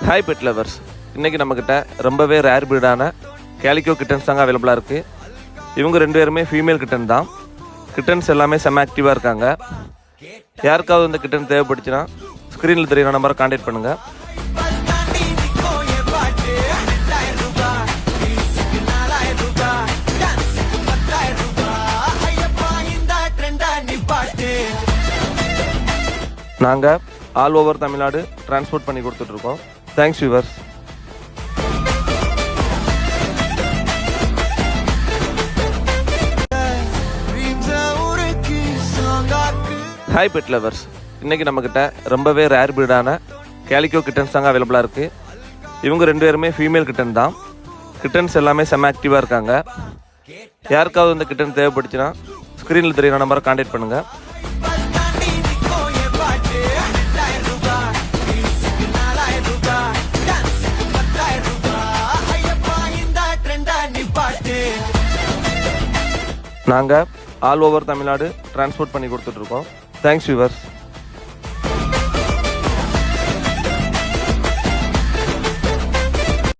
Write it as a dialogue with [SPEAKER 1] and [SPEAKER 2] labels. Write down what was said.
[SPEAKER 1] Hi bed lovers, இன்றைக்கி நம்மக்கிட்ட ரொம்பவே ரேர் பிரீடான கேலிக்கோ கிட்டன்ஸ் தாங்க அவைலபிளாக இருக்குது. இவங்க 2 பேருமே ஃபீமேல் கிட்டன் தான். கிட்டன்ஸ் எல்லாமே செம்ம ஆக்டிவாக இருக்காங்க. யாருக்காவது இந்த கிட்டன் தேவைப்படுச்சுன்னா ஸ்க்ரீனில் தெரியுற நம்பரை கான்டாக்ட் பண்ணுங்கள். நாங்கள் ஆல் ஓவர் தமிழ்நாடு டிரான்ஸ்போர்ட் பண்ணி கொடுத்துட்ருக்கோம். Thanks viewers. Hi bed lovers, இன்றைக்கி நம்மக்கிட்ட ரொம்பவே ரேர் பிரீடான கேலிக்கோ கிட்டன்ஸ் தாங்க அவைலபிளாக இருக்குது. இவங்க 2 பேருமே ஃபீமேல் கிட்டன் தான். கிட்டன்ஸ் எல்லாமே செம்ம ஆக்டிவாக இருக்காங்க. யாருக்காவது இந்த கிட்டன் தேவைப்படுச்சுன்னா ஸ்க்ரீனில் தெரியுற நம்பரை கான்டாக்ட் பண்ணுங்கள். நாங்கள் ஆல் ஓவர் தமிழ்நாடு டிரான்ஸ்போர்ட் பண்ணி கொடுத்துட்ருக்கோம். Thanks viewers.